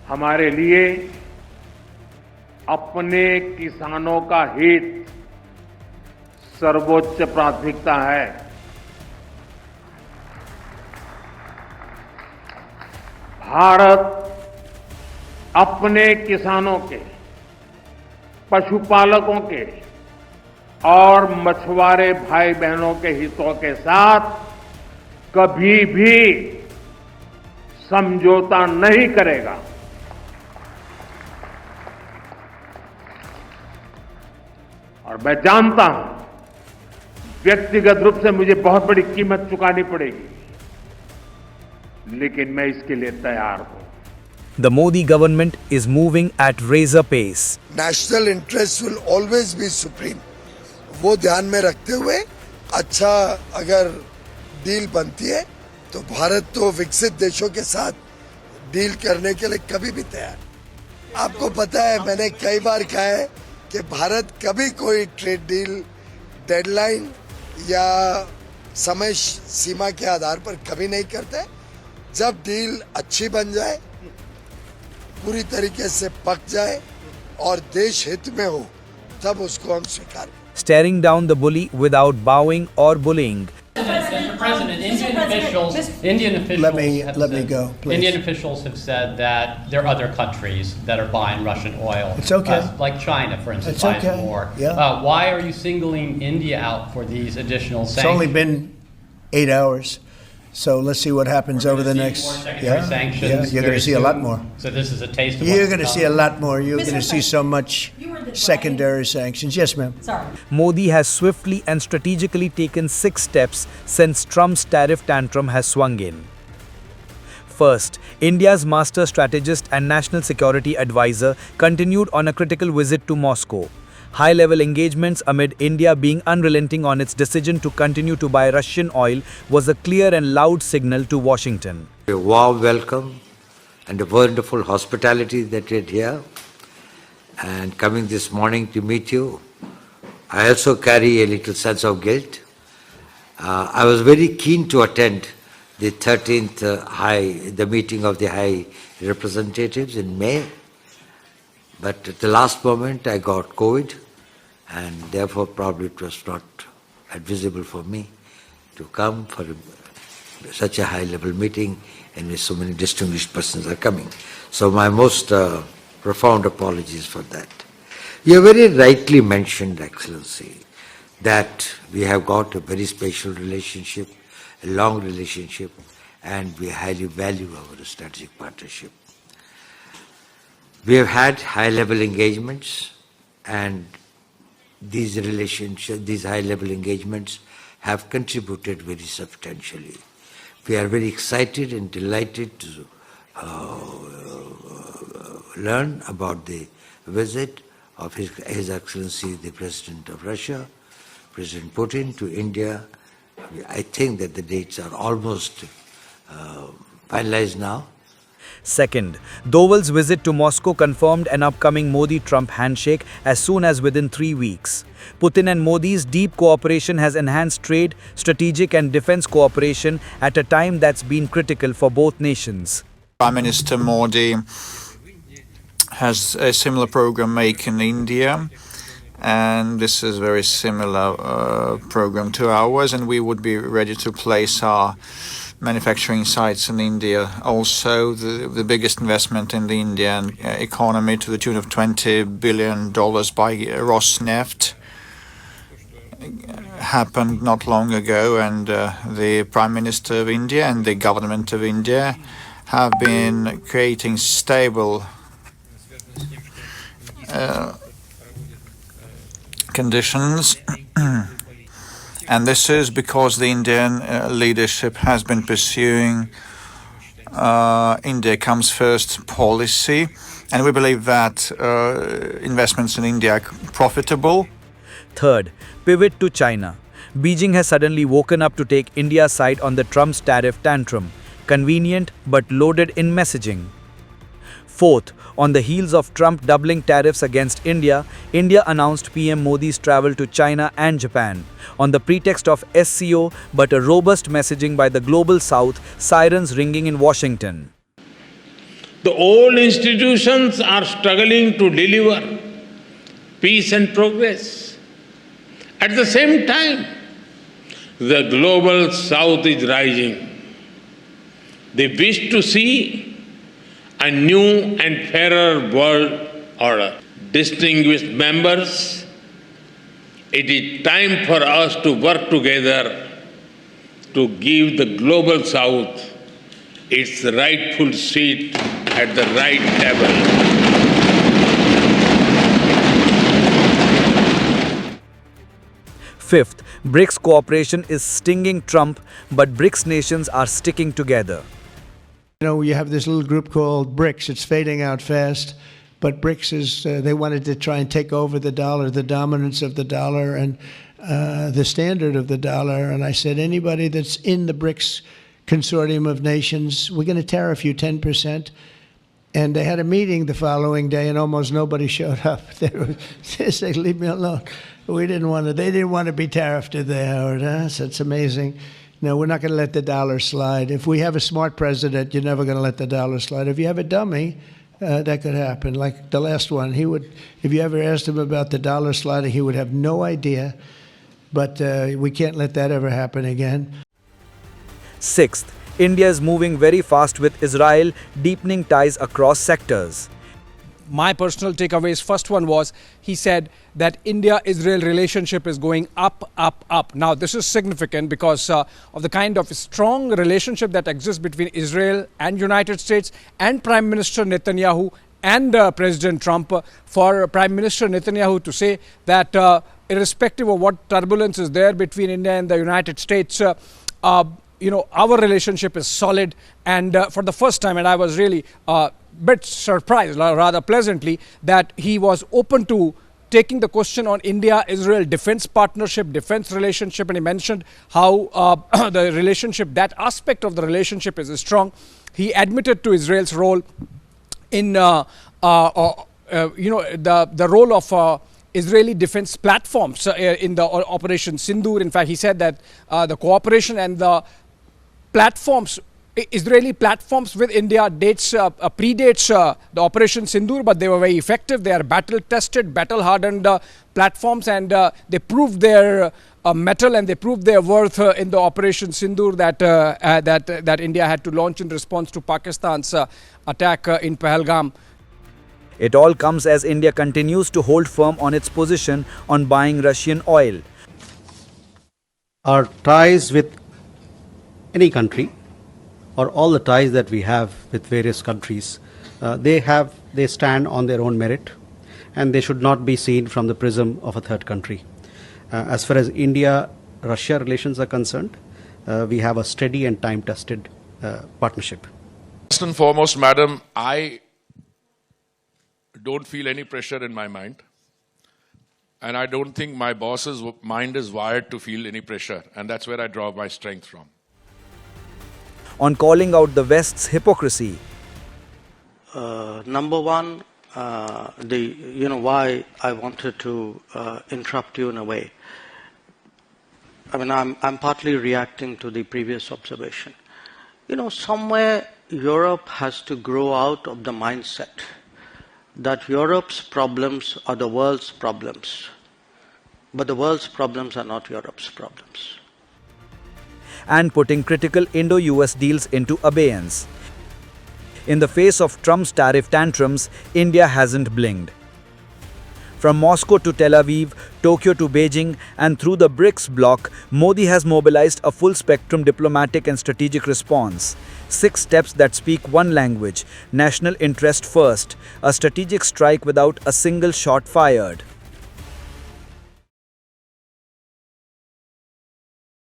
हमारे लिए अपने किसानों का हित सर्वोच्च प्राथमिकता है। भारत अपने किसानों के, पशुपालकों के और मछुआरे भाई बहनों के हितों के साथ कभी भी समझौता नहीं करेगा। और मैं जानता हूं व्यक्तिगत रूप से मुझे बहुत बड़ी कीमत चुकानी पड़ेगी, लेकिन मैं इसके लिए तैयार हूं। The Modi government is moving at razor pace. National interest will always be supreme. वो ध्यान में रखते हुए अच्छा अगर डील बनती है तो भारत तो विकसित देशों के साथ डील करने के लिए कभी भी तैयार। आपको पता है, मैंने कई बार कहा है कि भारत कभी कोई ट्रेड डील डेडलाइन या समय सीमा के आधार पर कभी नहीं करते। जब डील अच्छी बन जाए, पूरी तरीके से पक जाए और देश हित में हो, तब उसको हम स्वीकार। Staring down the bully without bowing or bullying. Mr. President, Indian officials Let me go, please. Indian officials have said that there are other countries that are buying Russian oil. It's okay. Like China, for instance, It's buying okay. more. Yeah. Why are you singling India out for these additional sanctions? It's only been 8 hours, so let's see what happens over the next. More secondary sanctions you're going very to see a lot soon. more. So this is a taste of You're what's going to come. see a lot more. You're going to see so much You were the secondary sanctions. Yes, ma'am. Sorry. Modi has swiftly and strategically taken 6 steps since Trump's tariff tantrum has swung in. First, India's master strategist and national security advisor continued on a critical visit to Moscow. High-level engagements amid India being unrelenting on its decision to continue to buy Russian oil was a clear and loud signal to Washington. A warm welcome and a wonderful hospitality that you had here. And coming this morning to meet you, I also carry a little sense of guilt. I was very keen to attend the 13th the meeting of the High Representatives in May, but at the last moment I got COVID, and therefore probably it was not advisable for me to come for such a high-level meeting in which so many distinguished persons are coming. So my most profound apologies for that. You have very rightly mentioned, Excellency, that we have got a very special relationship, a long relationship, and we highly value our strategic partnership. We have had high-level engagements, and these high-level engagements have contributed very substantially. We are very excited and delighted to learn about the visit of His Excellency the President of Russia, President Putin, to India. I think that the dates are almost finalized now. Second, Doval's visit to Moscow confirmed an upcoming Modi-Trump handshake as soon as within 3 weeks. Putin and Modi's deep cooperation has enhanced trade, strategic and defense cooperation at a time that's been critical for both nations. Prime Minister Modi has a similar program make in India, and this is a very similar program to ours, and we would be ready to place our manufacturing sites in India. Also, the biggest investment in the Indian economy to the tune of $20 billion by Rosneft happened not long ago, and the Prime Minister of India and the government of India have been creating stable conditions. And this is because the Indian leadership has been pursuing India comes first policy, and we believe that investments in India are profitable. Third, pivot to China. Beijing has suddenly woken up to take India's side on the Trump's tariff tantrum. Convenient but loaded in messaging. Fourth, on the heels of Trump doubling tariffs against India, India announced PM Modi's travel to China and Japan. On the pretext of SCO, but a robust messaging by the Global South, sirens ringing in Washington. The old institutions are struggling to deliver peace and progress. At the same time, the global south is rising. They wish to see a new and fairer world order. Distinguished members, it is time for us to work together to give the global south its rightful seat at the right table. Fifth, BRICS cooperation is stinging Trump, but BRICS nations are sticking together. You know, you have this little group called BRICS. It's fading out fast, but BRICS is, they wanted to try and take over the dollar, the dominance of the dollar and the standard of the dollar. And I said, anybody that's in the BRICS consortium of nations, we're going to tariff you 10%. And they had a meeting the following day, and almost nobody showed up. They said, leave me alone. They didn't want to be tariffed, did they, Howard? Huh? So it's amazing. No, we're not going to let the dollar slide. If we have a smart president, you're never going to let the dollar slide. If you have a dummy, that could happen. Like the last one, he would, if you ever asked him about the dollar sliding, he would have no idea. But we can't let that ever happen again. Sixth, India is moving very fast with Israel, deepening ties across sectors. My personal takeaways, first one was, he said that India-Israel relationship is going up, up, up. Now, this is significant because of the kind of strong relationship that exists between Israel and United States and Prime Minister Netanyahu and President Trump. For Prime Minister Netanyahu to say that irrespective of what turbulence is there between India and the United States, you know, our relationship is solid, and for the first time, and I was really bit surprised, rather pleasantly, that he was open to taking the question on India-Israel defense partnership, defense relationship, and he mentioned how the relationship, that aspect of the relationship is strong. He admitted to Israel's role in, you know, the role of Israeli defense platforms in the Operation Sindoor. In fact, he said that the cooperation and the platforms, Israeli platforms with India predates the Operation Sindoor, but they were very effective. They are battle-tested, battle-hardened platforms, and they proved their mettle and they proved their worth in the Operation Sindoor that India had to launch in response to Pakistan's attack in Pahalgam. It all comes as India continues to hold firm on its position on buying Russian oil. Our ties with any country, or all the ties that we have with various countries, they stand on their own merit, and they should not be seen from the prism of a third country. As far as India-Russia relations are concerned, we have a steady and time-tested partnership. First and foremost, Madam, I don't feel any pressure in my mind, and I don't think my boss's mind is wired to feel any pressure, and that's where I draw my strength from. On calling out the West's hypocrisy. Number one, why I wanted to interrupt you in a way. I mean, I'm partly reacting to the previous observation. You know, somewhere Europe has to grow out of the mindset that Europe's problems are the world's problems, but the world's problems are not Europe's problems. And putting critical Indo-US deals into abeyance. In the face of Trump's tariff tantrums, India hasn't blinked. From Moscow to Tel Aviv, Tokyo to Beijing, and through the BRICS bloc, Modi has mobilized a full-spectrum diplomatic and strategic response. 6 steps that speak one language: national interest first, a strategic strike without a single shot fired.